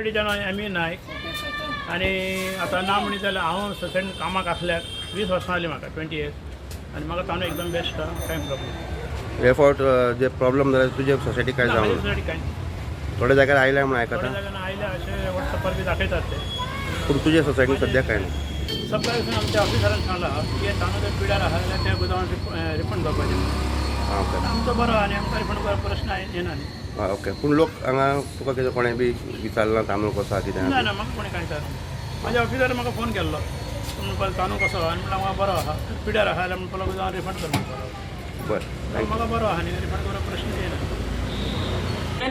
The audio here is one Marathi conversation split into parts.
आम्ही नायक आणि आता ना म्हणत जाल्यार हांव सोसायटीन कामाक आसल्याक 20 वर्सां जालीं म्हाका 20 years आनी म्हाका तांदूळ एकदम बेस्ट कांय प्रॉब्लेम हे फावट जे प्रॉब्लेम जाले तुजे सोसायटी काय जावं सोसायटी कांय थोड्या जाग्यार आयल्या म्हणून थोड्या आयकता जाग्यान आयल्या अशें वॉट्सॅपार बी दाखयतात ते पूण तुजे सोसायटीन सद्या काय नाही सप्लाय वचून आमच्या ऑफिसरान सांगलां की हे तांदूळ जर पिड्यार आहा जाल्यार त्या गोदामाक रिफंड जावपाचें ओके आमचो बरो आनी आमकां रिफंड करपाक प्रश्न येना न्ही ओके पूण लोक हांगा तुका कितें कोणें बी विचारला तांदूळ कसो आहा कितें ना ना म्हाका कोणें कांय सांगलें म्हाज्या ऑफिसरान म्हाका फोन केल्लो म्हणपाक तांदूळ कसो आहा आनी म्हणल्यार म्हाका बरो आहा पिड्यार आहा जाल्यार म्हणपाक लागून हांव रिफंड कर म्हणपाक बरें म्हाका बरो आहा न्ही रिफंड करपाक प्रश्न येना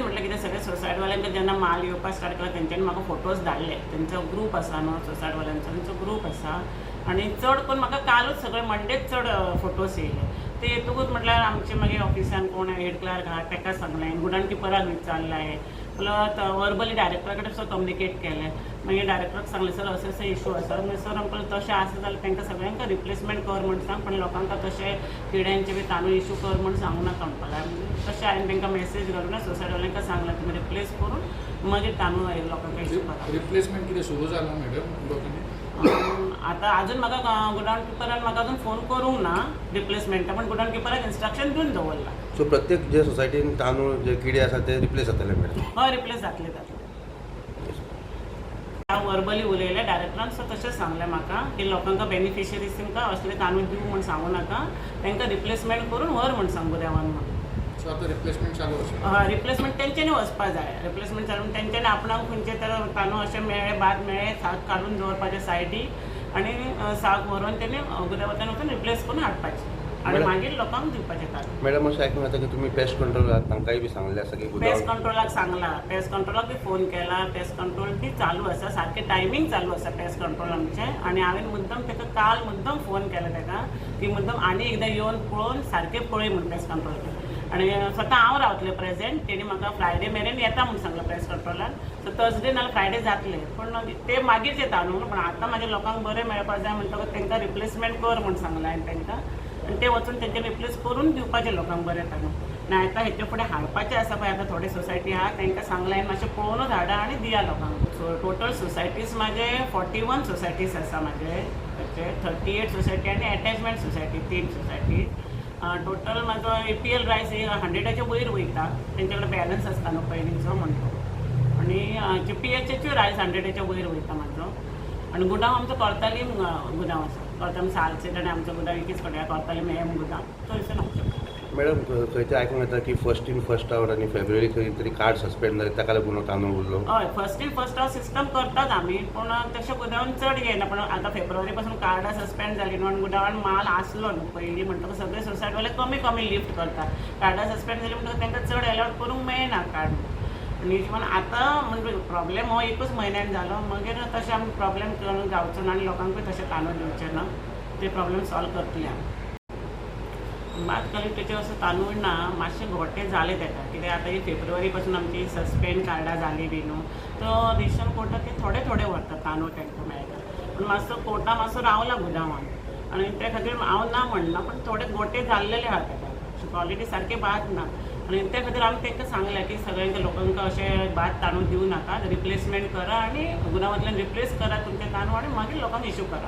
म्हटलं की ते सगळे सोसायटीवाल्यांक जेन्ना माल येवपाक स्टार्ट केला तेंच्यांनी म्हाका फोटोज धाडले तेंचो ग्रूप आसा न्हू सोसायटीवाल्यांचो तेंचो ग्रूप आसा आनी चड करून म्हाका कालूच सगळे मंडेच चड फोटोज येयले ते येतकूच म्हटल्यार आमचे मागीर ऑफिसान कोण हेड क्लार्क आहा ताका सांगलें गुडान किपराक विचारलें प्लस वर्बली डायरेक्टरा कडेन सुद्दां कम्युनिकेट केलें मागीर डायरेक्टराक सांगलें सर असो असो इशू आसा मागीर सर आमकां तशें आसा जाल्यार तांकां सगळ्यांक रिप्लेसमेंट कर म्हण सांग पण लोकांक तशें किड्यांचे बी तांदूळ इशू कर म्हण सांगूं नाका म्हणपाक लागलें तशें हांवें तांकां मेसेज घालून सोसायटीवाल्यांक सांगलें तुमी रिप्लेस करून मागीर तांदूळ लोकांक इशू करा रिप्लेसमेंट कितें सुरू जाला मॅडम लोकांनी आतां अजून म्हाका गुडाउन किपरान म्हाका अजून फोन करूंक ना रिप्लेसमेंटा पण गुडाउन किपराक इन्स्ट्रक्शन दिवन दवरला सो प्रत्येक जे सोसायटीन तांदूळ जे किडे आसा ते रिप्लेस जातले मॅडम हय रिप्लेस जातले हांव वर्बली उलयलें डायरेक्टरान सो तशेंच सांगलें म्हाका की लोकांक बेनिफिशरीज तांकां असले तांदूळ दिवं म्हण सांगूं नाका तांकां रिप्लेसमेंट करून व्हर म्हण सांगू देवान म्हणून सो आतां रिप्लेसमेंट चालू आसा हय रिप्लेसमेंट तेंच्यांनी वचपा जाय रिप्लेसमेंट चालून तेंच्यांनी आपणाक खंयचे तर तांदूळ अशें मेळ्ळे भात मेळ्ळे साक काडून दवरपाचे सायडीक आनी साक व्हरून तेणी गुदावतान वचून रिप्लेस करून हाडपाचें आनी मागीर लोकांक दिवपाचें तांदूळ मॅडम अशें आयकून येता की तुमी पेस्ट कंट्रोल तांकांय बी सांगलें आसा की पेस्ट कंट्रोलाक सांगला पेस्ट कंट्रोलाक बी फोन केला पेस्ट कंट्रोल बी चालू आसा सारकें टायमींग चालू आसा पेस्ट कंट्रोल आमचें आनी हांवें मुद्दम ताका काल मुद्दम फोन केला ताका की मुद्दम आनी एकदां येवन पळोवन सारकें पळय म्हूण पेस्ट कंट्रोल आनी स्वता हांव रावतलें प्रेजेंट तेणी म्हाका फ्रायडे मेरेन येता म्हूण सांगलां प्रेस कंट्रोलान सो थर्सडे नाल्यार फ्रायडे जातलें पूण ते मागीर येता न्हू पूण आतां म्हाज्या लोकांक बरें मेळपाक जाय म्हणटकच तांकां रिप्लेसमेंट कर म्हूण सांगलां हांवें तांकां आनी ते वचून तेंचे रिप्लेस करून दिवपाचें लोकांक बरें तांदूळ आनी आतां हेचे फुडें हाडपाचें आसा पळय आतां थोडे सोसायटी आहा तांकां सांगलां हांवें मातशें पळोवनूच हाडा आनी दिया लोकांक सो टोटल सोसायटीज म्हाजे 41 सोसायटीज आसा म्हाजे 38 सोसायटी आनी अटॅचमेंट सोसायटी 3 सोसायटी टोटल म्हाजो APL रायस 100च्या वयर वयता तेंचे कडेन बॅलन्स आसता न्हू पयलींचो म्हणटो आनी GPHच्यो रायस 100च्या वयर वयता म्हाजो आनी गुदाम आमचो कोर्तालीम गुदाम आसा कोर्तालीम सालसेट आनी आमचो गुदाम एकीच कडेन कोर्तालीम एम गुदाम थंयसून आमचो मॅडम खंय ते आयकूंक येता की फर्स्ट आवर आनी फेब्रुवारी खंय तरी कार्ड सस्पेंड जालें ताका लागून तांदूळ उरलो हय फर्स्ट आवर सिस्टम करतात आमी पूण तशें गुदावान चड येना पूण आतां फेब्रुवारी पासून कार्डां सस्पेंड जालीं न्हू आनी गुदावान माल आसलो न्हू पयलीं म्हणटकच सगळे सोसायटीवाले कमी लिफ्ट करतात कार्डां सस्पेंड जालीं म्हणटकच तांकां चड एलाउड करूंक मेळना कार्ड आनी इवन आतां म्हणजे प्रॉब्लेम हो एकूच म्हयन्यान जालो मागीर तशें आमी प्रॉब्लेम करून जावचो ना आनी लोकांकूय तशें तांदूळ दिवचें ना ते प्रॉब्लेम सॉल्व करतलीं आमी भात क्वॉलिटीचे असो तांदूळ ना मातशे घोटे जाले ताका कित्याक आतां ही फेब्रुवारी पासून आमची सस्पेंड कार्डां जाली बी न्हू तो रेशन कोर्टाक ते थोडे व्हरता तांदूळ तांकां मेळटा पूण मातसो कोर्टा मातसो रावला गुदावान आनी त्या खातीर हांव ना म्हणना पूण थोडे गोटे जाल्लेले आहा ताका क्वॉलिटी सारके भात ना आनी त्या खातीर आमी तांकां सांगलें की सगळ्यांक लोकांक अशें भात तांदूळ दिवं नाका रिप्लेसमेंट करा आनी गुदावांतल्यान रिप्लेस करा तुमचे तांदूळ आनी मागीर लोकांक इशू करा